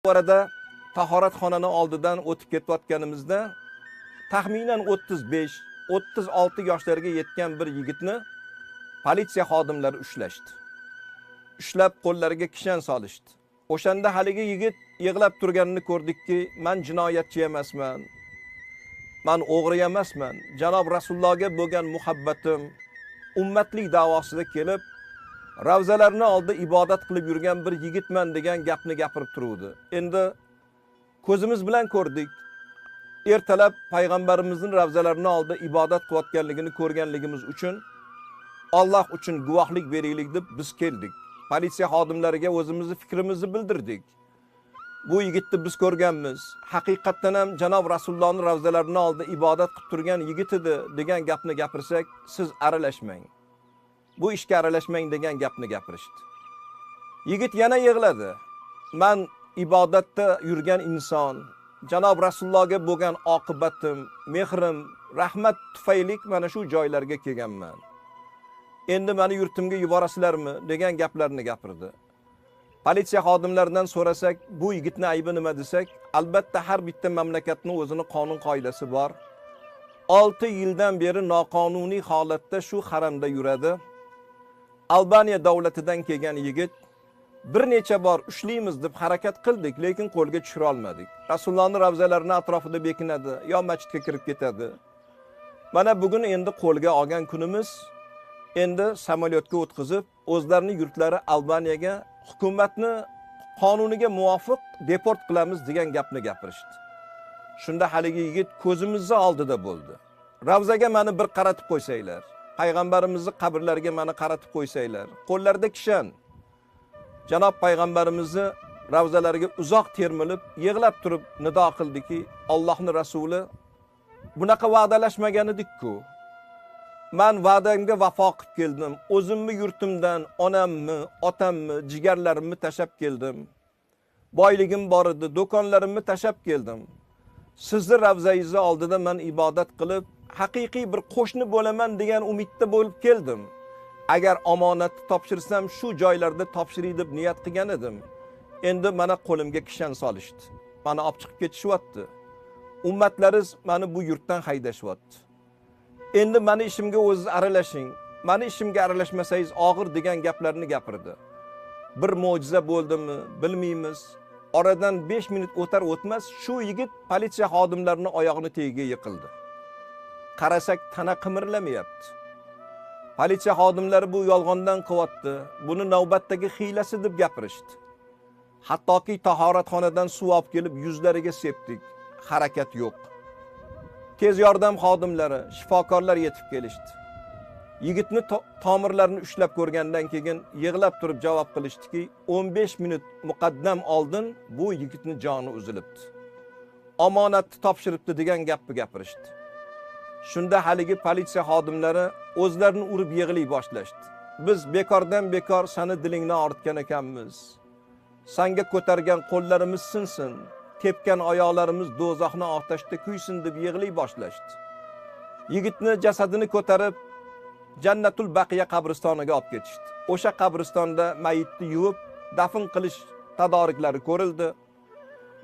Bu arada tahoratxonani oldidan o'tib ketayotganimizda taxminan 35-36 yoshlarga yetgan bir yigitni politsiya xodimlari ushlashdi. Ushlab qo'llariga kishan solishdi. O'shanda haligi yigit yig'lab turganini ko'rdikki, men jinoyatchi emasman. Men o'g'ri emasman. Janob Rasulullohga bo'lgan muhabbatim ummatlik davosida kelib, ravzalarni oldi ibodat qilib yurgan bir yigitman degan gapni gapirib turuvdi. Endi ko'zimiz bilan ko'rdik. Ertalab payg'ambarimizning ravzalarini oldi ibodat qilayotganligini ko'rganligimiz uchun Alloh uchun guvohlik beraylik deb biz keldik. Politsiya xodimlariga o'zimizni fikrimizni bildirdik. Bu yigitni biz ko'rganmiz. Haqiqatdan ham janob Rasulullohning ravzalarini oldi ibodat qilib turgan yigit edi degan gapni gapirsak, siz aralashmang. Bu ishga aralashmang degan gapni gapirishdi. Yigit yana yig'ladi. Men ibodatda yurgan inson, janob Rasulullohga bo'lgan oqibatim, mehrim, rahmat tufaylik mana shu joylarga kelganman. Endi meni yurtimga yuborasizlarmi degan gaplarni gapirdi. Politsiya xodimlaridan so'rasak, bu yigitning aybi nima desak, albatta har bitta mamlakatning o'zining qonun qoidasi bor. 6 yildan beri noqonuniy holatda shu haramda yuradi. Albaniya davlatidan kelgan yigit bir necha bor ushlaymiz deb harakat qildik, lekin qo'lga tushira olmadik. Rasulullohning ravzalarini atrofida bekinadi, yo masjidga kirib ketadi. Mana bugun endi qo'lga olgan kunimiz, endi samolyotga o'tkazib, o'zlarining yurtlari Albaniyaga hukumatni qonuniga muvofiq deport qilamiz degan gapni gapirishdi. Shunda haligi yigit ko'zimizning oldida bo'ldi. Ravzaga meni bir qaratib qo'ysanglar, payg'ambarimizning qabrlariga meni qaratib qo'ysanglar, qo'llarida kishan. Janob payg'ambarimizni ravzalariga uzoq termilib, yig'lab turib nido qildiki, Allohning rasuli bunaqa va'dalashmagan edik-ku. Men va'damga vafo qilib keldim. O'zimni yurtimdan onamni, otamni, jigarlarimni tashab keldim. Boyligim bor edi, do'konlarimni tashab keldim. Sizni ravzangizni oldida men ibodat qilib, haqiqiy bir qo'shni bo'laman degan umidda bo'lib keldim. Agar omonatni topshirsam shu joylarda topshiray deb niyat qilgan edim. Endi mana qo'limga kishan solishdi. Meni olib chiqib ketishyapti. Ummatlariz meni bu yurtdan haydashyapti. Endi meni ishimga o'zingiz aralashing. Meni ishimga aralashmasangiz og'ir degan gaplarni gapirdi. Bir mo'jiza bo'ldimi, bilmaymiz. Oradan 5 minut o'tar o'tmas shu yigit politsiya xodimlarining oyog'ini tagiga yiqildi. Qarasak tana qimirlamayapti. Politsiya xodimlari bu yolg'ondan qilyapti. Buni navbatdagi hiylasi deb gapirishdi. Hattoki tahoratxonadan suv olib kelib yuzlariga sepdik. Harakat yo'q. Tez yordam xodimlari, shifokorlar yetib kelishdi. Yigitni tomirlarini ushlab ko'rgandan keyin yig'lab turib javob qilishdiki, 15 minut muqaddam oldin bu yigitning joni uzilibdi. Omonatni topshiribdi degan gapni gapirishdi. Shunda haligi politsiya xodimlari o'zlarini urib yig'lay boshlashdi. Biz bekordan bekor seni dilingdan ortgan ekanmiz. Senga ko'targan qo'llarimiz sinsin, tepgan oyoqlarimiz do'zaxning otashda kuysin deb yig'lay boshlashdi. Yigitni jasadini ko'tarib Jannatul Baqiya qabristoniga olib ketishdi. O'sha qabristonda mayitni yuvib dafn qilish tadoriklari ko'rildi.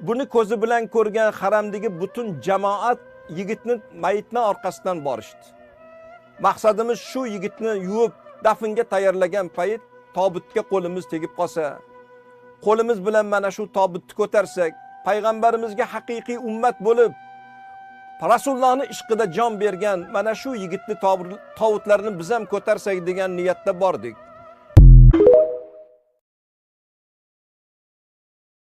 Buni ko'zi bilan ko'rgan haramdagi butun jamoat yigitni mayitni orqasidan borishdi. Maqsadimiz shu yigitni yuvib dafnga tayyorlagan payt tobutga qo'limiz tegib qolsa, qo'limiz bilan mana shu tobutni ko'tarsak, payg'ambarimizga haqiqiy ummat bo'lib, Rasulullohning ishqida jon bergan mana shu yigitni tobutlarini biz ham ko'tarsak degan niyatda bordik.